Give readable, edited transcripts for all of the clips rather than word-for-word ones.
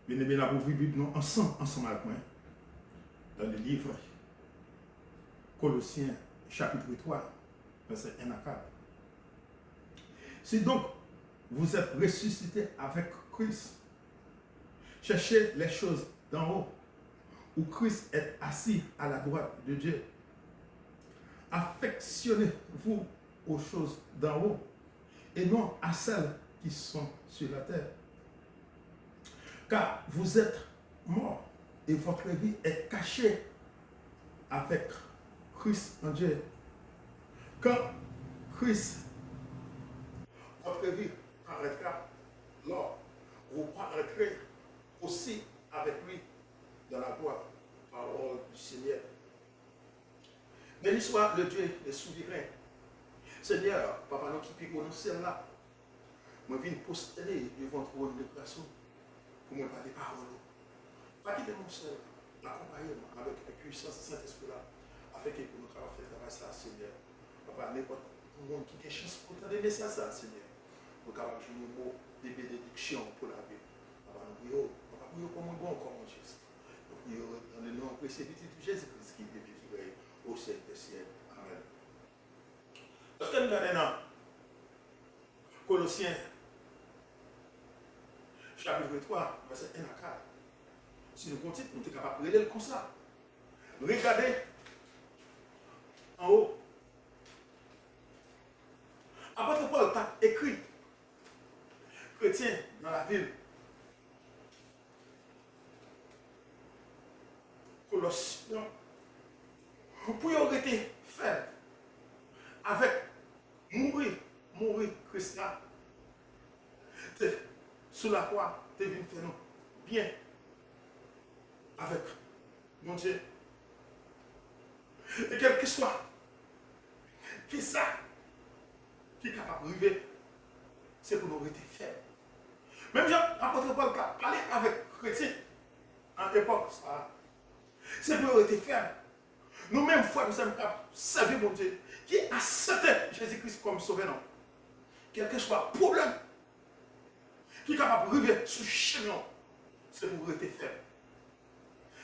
Bien aimé, la pauvre Bible, nous ensemble avec moi, dans le livre Colossiens, chapitre 3, verset 1 à 4. Si donc vous êtes ressuscité avec Christ, cherchez les choses d'en haut, où Christ est assis à la droite de Dieu. Affectionnez-vous aux choses d'en haut et non à celles qui sont sur la terre. Car vous êtes morts et votre vie est cachée avec Christ en Dieu. Quand Christ, votre vie paraîtra, alors vous paraîtrez aussi avec lui dans la gloire, parole du Seigneur. Béni soit le Dieu des souverains. Seigneur, papa, nous qui piquons dans le ciel là, je viens poster devant ton trône de grâce pour me parler parole. Pas quitter mon seul, accompagner-moi avec la puissance de Saint-Esprit là, afin que nous puissions faire travail ça, Seigneur. Papa, n'importe monde qui a chance pour t'aider, mais ça, Seigneur. Nous sommes capables de jouer nos mots de bénédiction pour la vie. Papa, nous prions, papa, prions comme un bon, comme un juste. Nous prions dans le nom précieux de Jésus-Christ qui vit et qui règne au ciel des ciels. Amen. Parce que nous regardons dans Colossiens, chapitre 3, verset 1 à 4. Si nous continuons, nous sommes capables de lire comme ça. Regardez en haut. Apôtre Paul t'a écrit, chrétien dans la ville, Colossiens, pour y avoir été fait avec mourir Christ là, sous la croix, tu es venu faire nous bien avec mon Dieu. Et quel que soit, qui ça, qui est capable de arriver, c'est pour nous rester faibles. Même Jean, l'apôtre Paul a parlé avec les chrétiens en époque, c'est pour nous rester faibles. Nous-mêmes, fois, nous sommes capables de servir mon Dieu, qui accepte Jésus-Christ comme sauveur. Quel que soit le problème, qui est capable de arriver sur le chemin, c'est pour rester faible.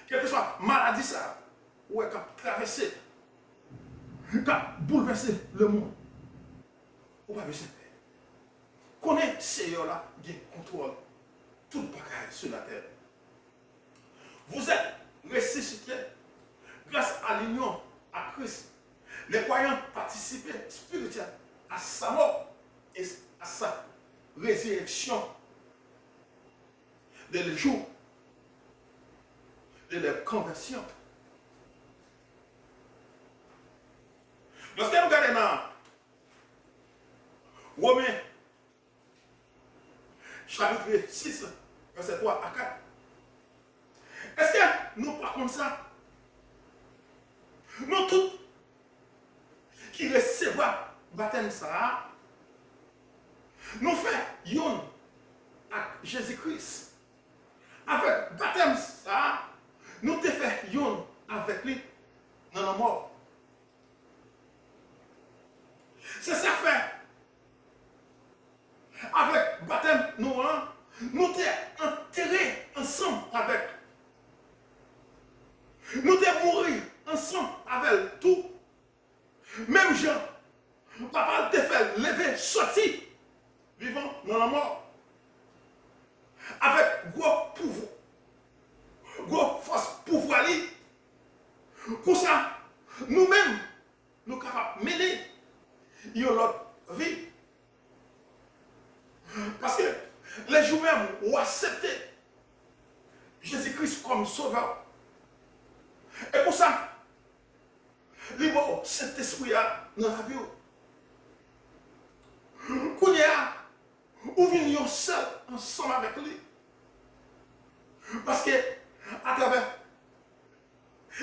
Quelle que soit la maladie, ça, ou qui a traversé, qui a bouleversé le monde, ou pas besoin de paix. Connais Seigneur là, qui contrôle tout le bagage sur la terre. Vous êtes ressuscités grâce à l'union à Christ. Les croyants participaient spirituellement à sa mort et à sa résurrection dès le jour de leur conversion. Lorsque nous regardons dans Romains, chapitre 6, verset 3 à 4, est-ce que nous, par contre, ça, nous tous qui recevons le baptême, ça, nous faisons yon à Jésus-Christ. Avec le baptême, ça, nous te fait yon avec lui dans la mort. C'est ça fait. Avec le baptême, nous t'es enterrés ensemble avec. Nous t'es mourir ensemble avec tout. Même Jean, papa te fait lever, sortir, vivant dans la mort. Avec gros pouvoir, gros force pouvoir. Pour ça, nous-mêmes, nous sommes capables de mener notre vie. Parce que les jours même ont accepté Jésus-Christ comme sauveur. Et pour ça, cet esprit dans la vie. Qu'on y a, ou venir seul ensemble avec lui. Parce que à travers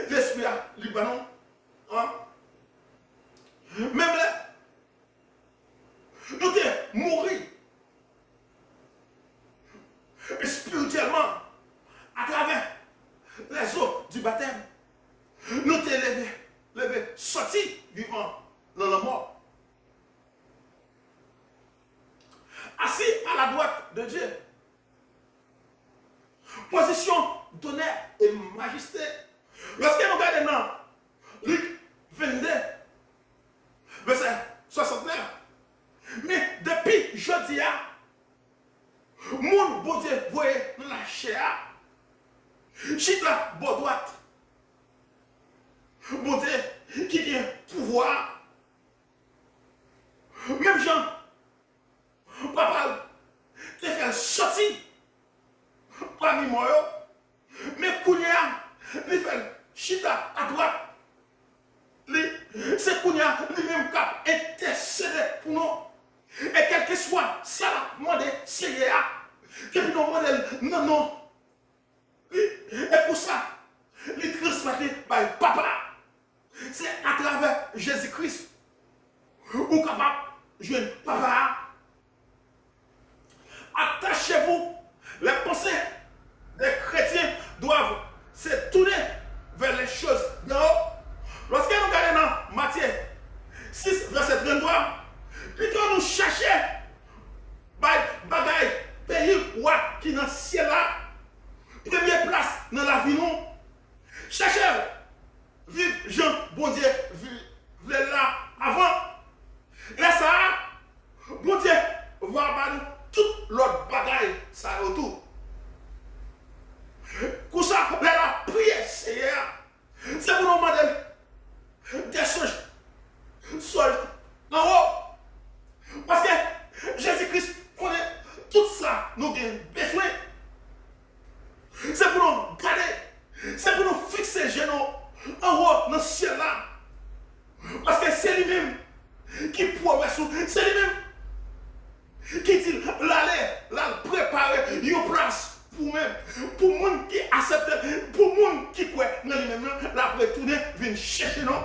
l'esprit à Libanon, même là, nous sommes morts spirituellement à travers les eaux du baptême. Nous sommes levés, sortis vivants dans la mort. Assis à la droite de Dieu. position d'honneur et majesté. Lorsque nous regardons dans Luc 22, verset 69, mais depuis jeudi, mon bon Dieu, voyez la chair, chita bon droite, bon Dieu qui a pouvoir, même Jean, papa, te fait sortir parmi moi, mais Kounia, il fait chita à droite. C'est Kounia lui-même qui a intercédé pour nous. Et quel que soit ça, demandé, c'est là. Que nous demandons, non, non. Et pour ça, il transmettre par papa. C'est à travers Jésus-Christ. Ou capable de jouer papa. Attachez-vous. Les pensées des chrétiens doivent se tourner vers les choses d'en haut. Lorsque nous regardons dans Matthieu 6, verset 33, plutôt nous chercher bagaille, pays qui dans le ciel là, première place dans la vie nous, chercher vivre Jean, bon Dieu, vivre là avant. Là ça, bon Dieu va avoir toute l'autre bagaille, ça autour. Pour ça, la prière, c'est pour nous demander des choses seules en haut. Parce que Jésus-Christ connaît tout ça, nous avons besoin. C'est pour nous garder, c'est pour nous fixer les genoux en haut dans le ciel là. Parce que c'est lui-même qui progresse, c'est lui-même qui dit l'aller, préparer une place. Pour même, pour les gens qui acceptent, pour les gens qui croient dans lui-même, la retourner, viennent chercher non.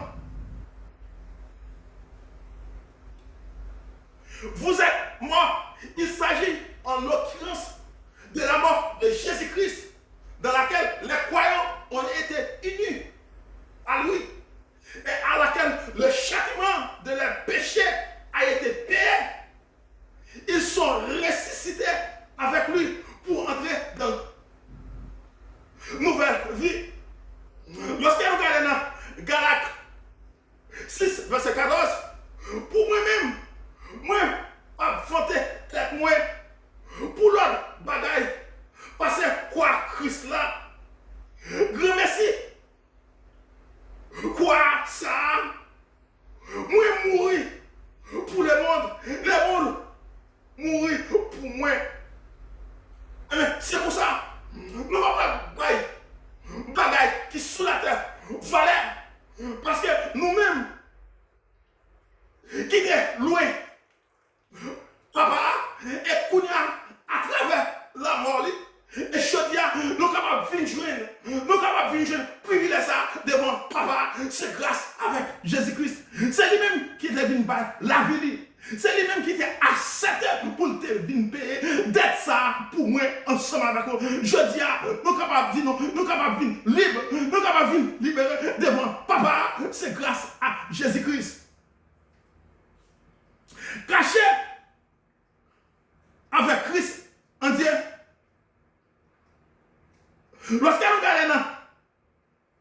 Vous êtes mort. Il s'agit en l'occurrence de la mort de Jésus-Christ, dans laquelle les croyants ont été unis à lui, et à laquelle le châtiment de leurs péchés a été payé. Ils sont ressuscités avec lui pour entrer dans une nouvelle vie. Lorsque nous regardons dans Galates 6, verset 14, pour moi-même, moi, affronter tête moi, pour l'autre bagaille, parce que quoi Christ là, grand merci, quoi ça, moi mourir pour le monde mourir pour moi. C'est pour ça, nous ne pouvons pas bagaille qui sous la terre valeur. Parce que nous-mêmes, qui est loin, papa, et Kounia, à travers la mort, et Chodia, nous sommes capables de venir joindre, privilège ça devant papa, c'est grâce avec Jésus-Christ. C'est lui-même qui est venu par la vie. C'est lui-même qui était accepté pour te venir payer d'être ça pour moi ensemble avec vous. Je dis, nous sommes capables de dire non, nous sommes capables de venir libres, nous sommes capables de venir libérer devant papa, c'est grâce à Jésus-Christ. Caché avec Christ en Dieu. Lorsque nous regardons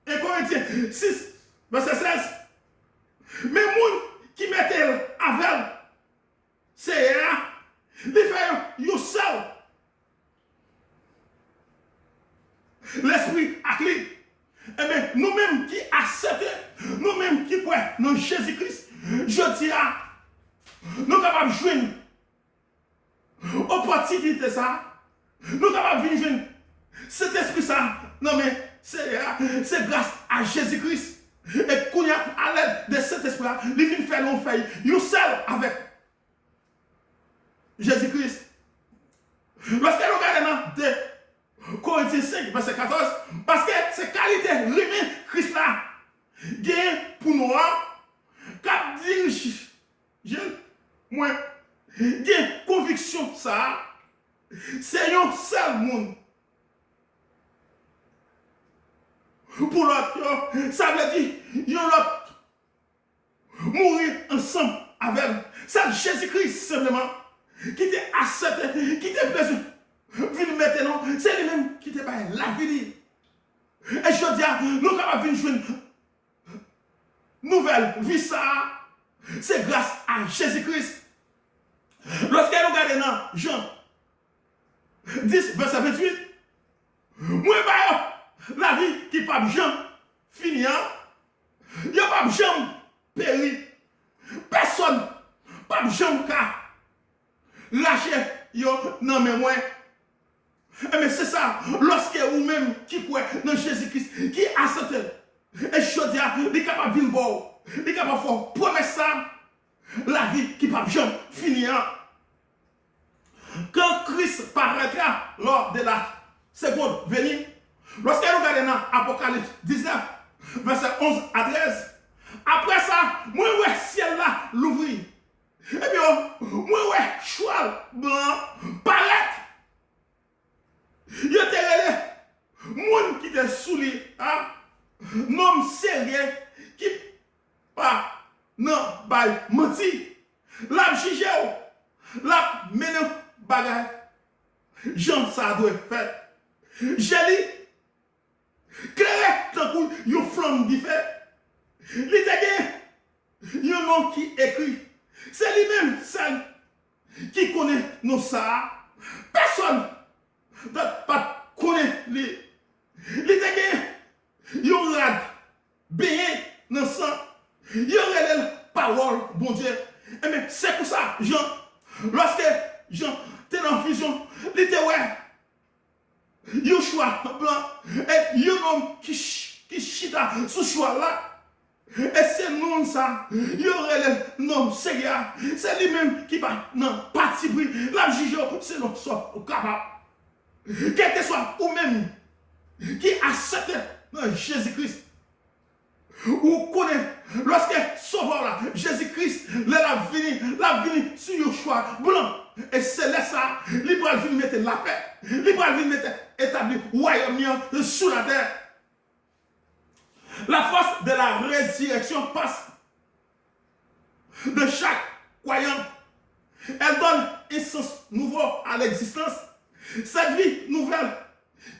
dans 1 Corinthiens 6, verset 16, mais moun qui mettait avec c'est là, il fait yourself. L'esprit a clé. Eh bien, nous-mêmes qui acceptons, nous-mêmes qui croyons dans Jésus-Christ, je dis à nous sommes capables de jouer opportunité ça, nous sommes capables de jouer cet esprit ça. Non mais c'est grâce à Jésus-Christ. Et qu'on a à l'aide de cet esprit-là, il vient faire l'on fait yourself avec Jésus-Christ. Lorsque nous regardons dans Corinthiens 5, verset 14, parce que ces qualités, lui-même, Christ là, gagne pour nous, cap dirige, moi, gagne conviction ça, c'est un seul monde. Pour l'autre, ça veut dire, l'autre, mourir ensemble avec, c'est Jésus-Christ simplement, qui t'a accepté, qui t'a besoin Vin maintenant, c'est lui-même qui te baille la vie. Et je dis, nous sommes capables de jouer une nouvelle vie ça. C'est grâce à Jésus-Christ. Lorsque nous regardons dans Jean 10, verset 28, moi, la vie qui pas jamais fini, il n'y a pas jamais péri. Personne, pas jamais qu'à lâcher non mais moi. Mais c'est ça, lorsque vous-même qui croyez dans Jésus-Christ, qui accepte, et je dis, il est capable de vivre bon, il est capable de faire promesse ça, la vie qui pas jamais finir. Quand Christ paraîtra lors de la seconde venue, lorsque nous regardons dans Apocalypse 19, verset 11 à 13, après ça, moi, ouais, ciel là, l'ouvrir. Et puis, moi, ouais, cheval blanc, paraître. Il y a des gens qui te souli, hein, nom sérieux, qui pas, non, bail, menti, la jugé, la mené bagay, Jean ça doit faire. J'ai dit, clair, tant que yon flamme di fait, il te yon nom qui écrit, c'est lui-même, celle qui connaît nos ça, personne d'autre pas connaît lui. Il te yon rad, baigné dans sang, yon relève parole, bon Dieu. Et mais c'est pour ça, Jean, lorsque Jean était dans la fusion, il était ouais, yon choix blanc, et yon homme qui chita sous choix là, et c'est non ça, yon relève non Seigneur, c'est lui-même qui va non parti pris, la juge, c'est non soit capable. Quel que soit ou même qui accepte Jésus-Christ, ou connaît, lorsque sauveur là, Jésus-Christ, la vini sur le choix blanc, et c'est là ça, il va venir mettre la paix, il va venir mettre établir royaume sur la terre. La force de la résurrection passe de chaque croyant. Elle donne un sens nouveau à l'existence. Cette vie nouvelle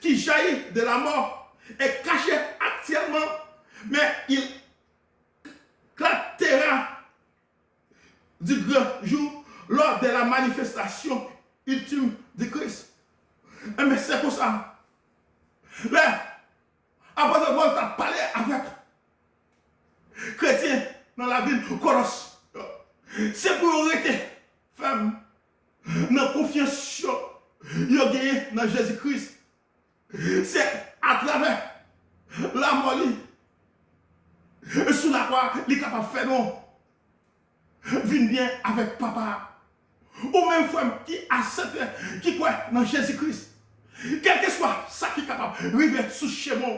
qui jaillit de la mort est cachée actuellement, mais il éclatera du grand jour lors de la manifestation ultime de Christ. Mais c'est pour ça. Là, après avoir parlé avec chrétiens dans la ville de Colosse, c'est pour arrêter femme dans la confiance qu'ils ont gagné dans Jésus-Christ. C'est à travers la mort sous la croix, il est capable de faire non. Viens bien avec papa. Ou même femme qui accepte, qui croit dans Jésus-Christ. Quel que soit ça qui est capable de arriver sous chez moi.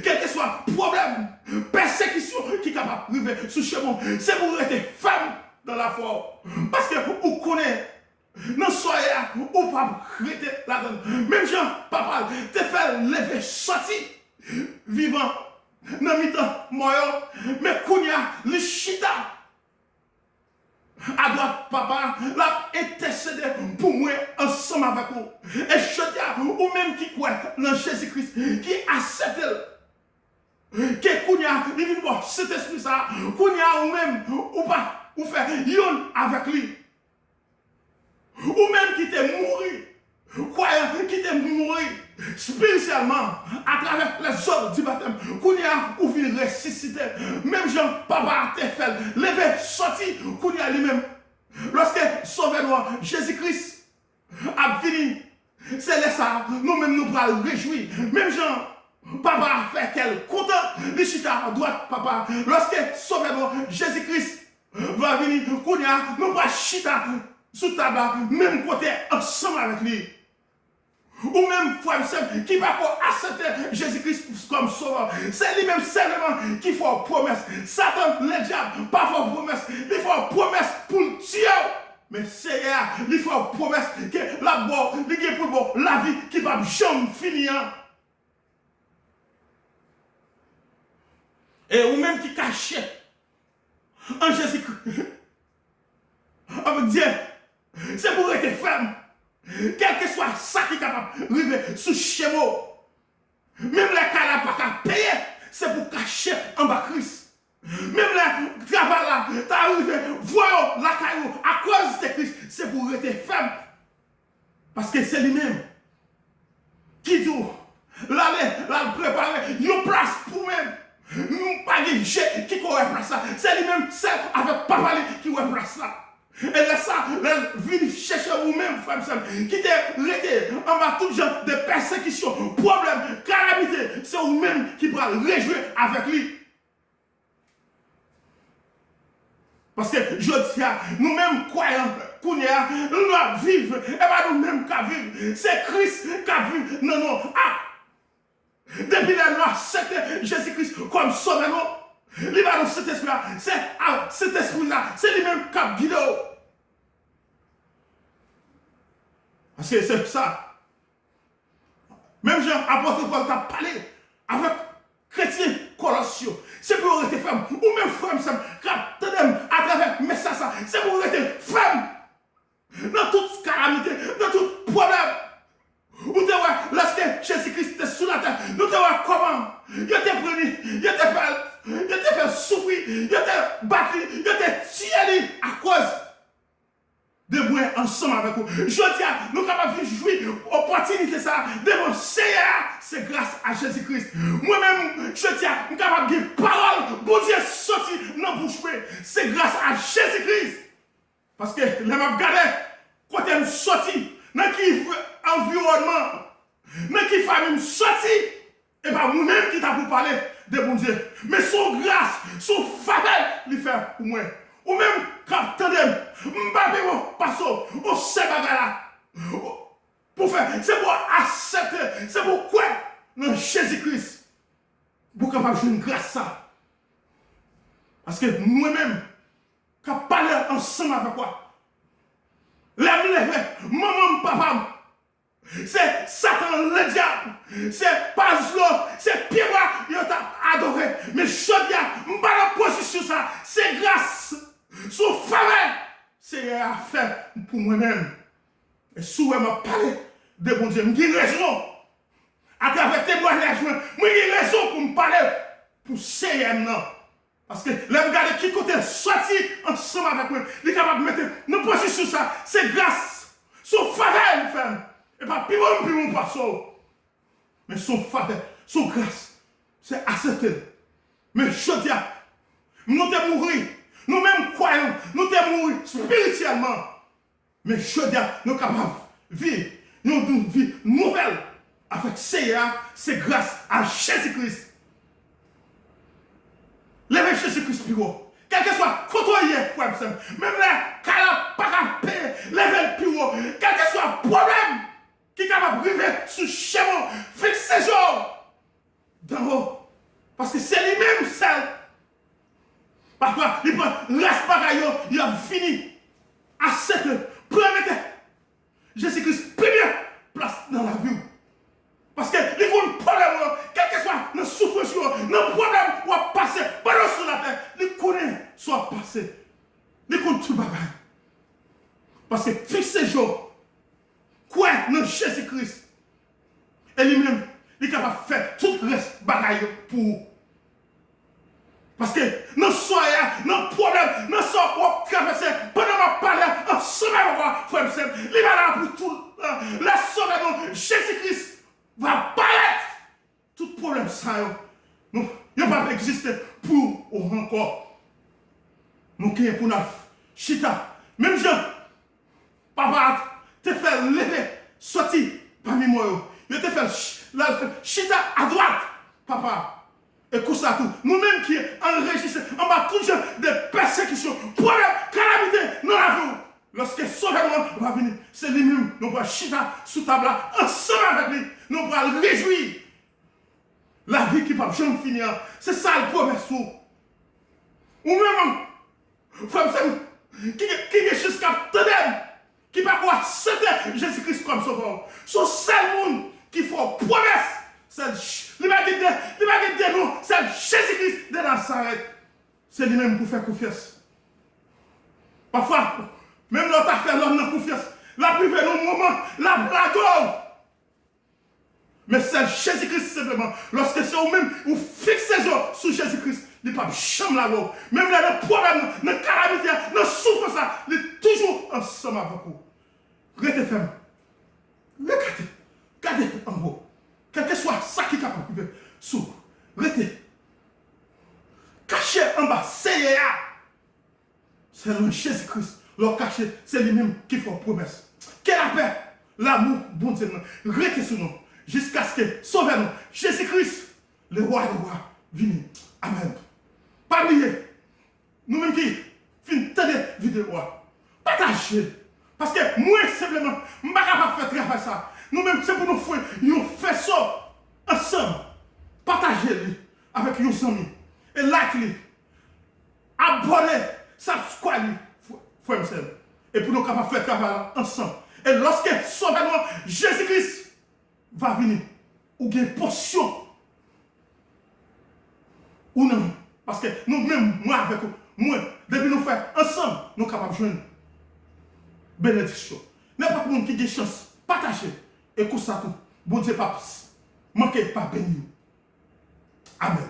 Quel que soit problème, persécution qui est capable de arriver sous chez moi. C'est pour être femme dans la foi. Parce que vous connaissez. Non, soyez là, ou pas rester là-dedans. Même Jean, papa, te fait lever, sortir, vivant, dans mi-temps, mort, mais Kounia, le chita, à droite, papa, l'a intercédé pour moi, ensemble avec vous. Et je dis, ou même qui croit dans Jésus-Christ, qui accepte, que Kounia, il vient voir cet esprit, ça, Kounia, ou même, ou pas, ou faire yon avec lui. Ou même qui t'est mouru, croyant qui t'est mouru spirituellement à travers les ordres du baptême, qu'on y a ou vient ressusciter. Même Jean, papa t'a fait lever, sortir, qu'on y a lui-même. Lorsque sauveur Jésus-Christ a fini, c'est là ça, nous-mêmes nous pourrons réjouir. Même Jean, papa a fait qu'elle content, les chita à droite, papa. Lorsque sauveur Jésus-Christ va venir, qu'on y a, nous pourrons chita sous tabac, même côté, ensemble avec lui. Ou même frère qui va accepter Jésus-Christ comme sauveur. C'est lui-même seulement qui fait une promesse. Satan, le diable, pas faire une promesse. Il fait une promesse pour le tuer. Mais Seigneur, il fait une promesse que la mort, il est pour la vie qui va jamais finir. Et ou même qui cachait en Jésus-Christ. Avec Dieu. C'est pour être ferme. Quel que soit ça qui est capable de arriver sous schéma, même les cas là pas qu'à payer, c'est pour cacher en bas Christ. Même les travail là, t'as arrivé, voyons la caillou, à cause de Christ, c'est pour rester faible. Parce que c'est lui-même qui dit, l'aller, la préparer, une place pour même. Nous pas de jet qui aurait place ça. C'est lui-même, c'est avec papa qui aurait place ça. Et là, ça, venir chercher vous-même, frère, qui t'est arrêté en bas tout genre de persécution, problème, calamité. C'est vous-même qui pourra réjouir avec lui. Parce que je dis, nous-mêmes croyants, nous doivons vivre, et pas nous-mêmes qui vivons. C'est Christ qui vit. Non, non. Depuis la noix, c'était Jésus-Christ comme sauveur. Il va dans cet esprit-là. C'est cet esprit-là. C'est lui-même qui a guidé. Parce que c'est ça. Même Jean, apôtre Paul t'a parlé avec chrétiens colossiens. C'est pour rester ferme. Ou même frère, qui à travers le message, c'est pour rester ferme. Dans toute calamité, dans tout problème. Ou te vois, lorsque Jésus-Christ était sous la terre, nous te vois comment il était pris, il était fait souffrir, il était battu, il était tué à cause de moi ensemble avec vous. Je dis, nous sommes capables de jouir opportunité ça, de mon Seigneur, c'est grâce à Jésus-Christ. Moi-même, je dis, nous sommes capables de dire parole, bon Dieu sorti dans la bouche, c'est grâce à Jésus-Christ. Parce que les m'a regardé, quand elle est sorti, dans qui environnement, dans qui famille sorti, et pas nous-mêmes qui t'a pour parler de bon Dieu. Mais son grâce, son faveur, il fait pour moi. Ou même, quand t'entendez, m'bapé mon passo, on sait pas là. Pour faire, c'est pour accepter, c'est pour quoi dans Jésus-Christ. Pour capable de jouer une grâce ça. Parce que moi-même, quand parler ensemble avec quoi? Maman, papa, c'est Satan le diable, c'est Pazlo, c'est Pierre, il t'a adoré. Mais je dis, pas la position ça, c'est grâce, sous faveur, c'est à faire pour moi-même. Et souvent, je parle de bon Dieu, je dis raison, à travers témoignage, je dis raison pour me parler pour CM. Parce que l'homme garde qui côté sorti ensemble avec moi, il est capable de mettre nos positions sur ça. C'est grâce, son faveur, femme. Et pas plus bon, pas ça. Mais son faveur, son grâce, c'est accepté. Mais je dis, nous sommes morts, nous-mêmes croyons, nous sommes morts spirituellement. Mais je dis, nous sommes capables de vivre une vie nouvelle avec Seigneur, c'est grâce à Jésus-Christ. Levez Jésus-Christ plus haut. Quel que soit côtoyé, même là, quand il pas qu'à payer, levez le plus haut. Quel que soit le problème qui est capable de vivre sous schéma, fixez ses jours d'en haut. Parce que c'est lui-même seul. Parfois, il prend reste bagaille, il a fini. Accepte, prenez Jésus-Christ, première place dans la vie. Parce que il faut un problème, quel que soit notre souffrance, notre problème, ou à passer pendant sur la terre, il connaît, soit passé. Il connaît tout le bagage. Parce que fixe ces jours, quoi, dans Jésus-Christ, et lui-même, il est capable de faire tout le reste bagaille pour vous. Parce que nos soins, nos problèmes, nos sorts qu'on traverse, pendant ma parole, ensemble avec moi, frère, il va là pour tout. La sauver, Jésus-Christ va paraître. Tout problème, ça, il ne va pas exister pour ou encore. Nous qui pour nous, chita, même Jean, papa, te fait lever, sortir parmi moi. Il te fait chita à droite, papa. Et comme ça tout, nous-mêmes qui enregistrons en bas tout genre de persécutions, problèmes, calamités dans la vie. Lorsque sauvement va venir, c'est lui-même, nous allons chita sous table ensemble avec lui, nous allons réjouir. La vie qui ne peut jamais finir, c'est ça le promesse. Ou même, frère, qui est jusqu'à Tadem, qui ne peut pas accepter Jésus-Christ comme sauveur. C'est seul monde qui fait promesse. Il va dire nous, c'est Jésus-Christ de Nazareth. C'est lui-même pour faire confiance. Parfois, même l'autre affaire, l'homme n'a confiance. la privé nos moments, la blague. Mais c'est Jésus-Christ simplement. Lorsque c'est vous-même, vous fixez sur Jésus-Christ, il n'y a pas de chambre là-bas. Même là, le problème, dans la calamité, dans la souffrance, il est toujours ensemble avec vous. Restez ferme. Regardez en haut. Quel que soit ça qui est capable de sous. Restez. Cachez en bas, c'est le Jésus-Christ. Leur caché, c'est lui-même qui fait promesse. Quelle la paix, l'amour, bon Dieu, restez sur nous. Jusqu'à ce que sauvez-nous. Jésus-Christ, le roi des rois, vienne. Amen. Pas oublier, nous-mêmes qui finissons de vidéo, partagez. Parce que moi, simplement, je ne suis pas capable de faire travail ça. Nous-mêmes, c'est pour nous faire, nous faisons ça ensemble. Partagez-le avec vos amis. Et like-le. Abonnez, subscribe, frère et sœur. Et pour nous capables de faire travail ensemble. Et lorsque sauvez-nous, Jésus-Christ va venir, ou bien portion, ou non. Parce que nous-mêmes, moi avec vous, moi, depuis nous faire ensemble, nous sommes capables de jouer bénédiction. N'importe qui monde qui a des chances, partagez. Et comme ça tout, bon Dieu, pas manquez pas béni. Amen.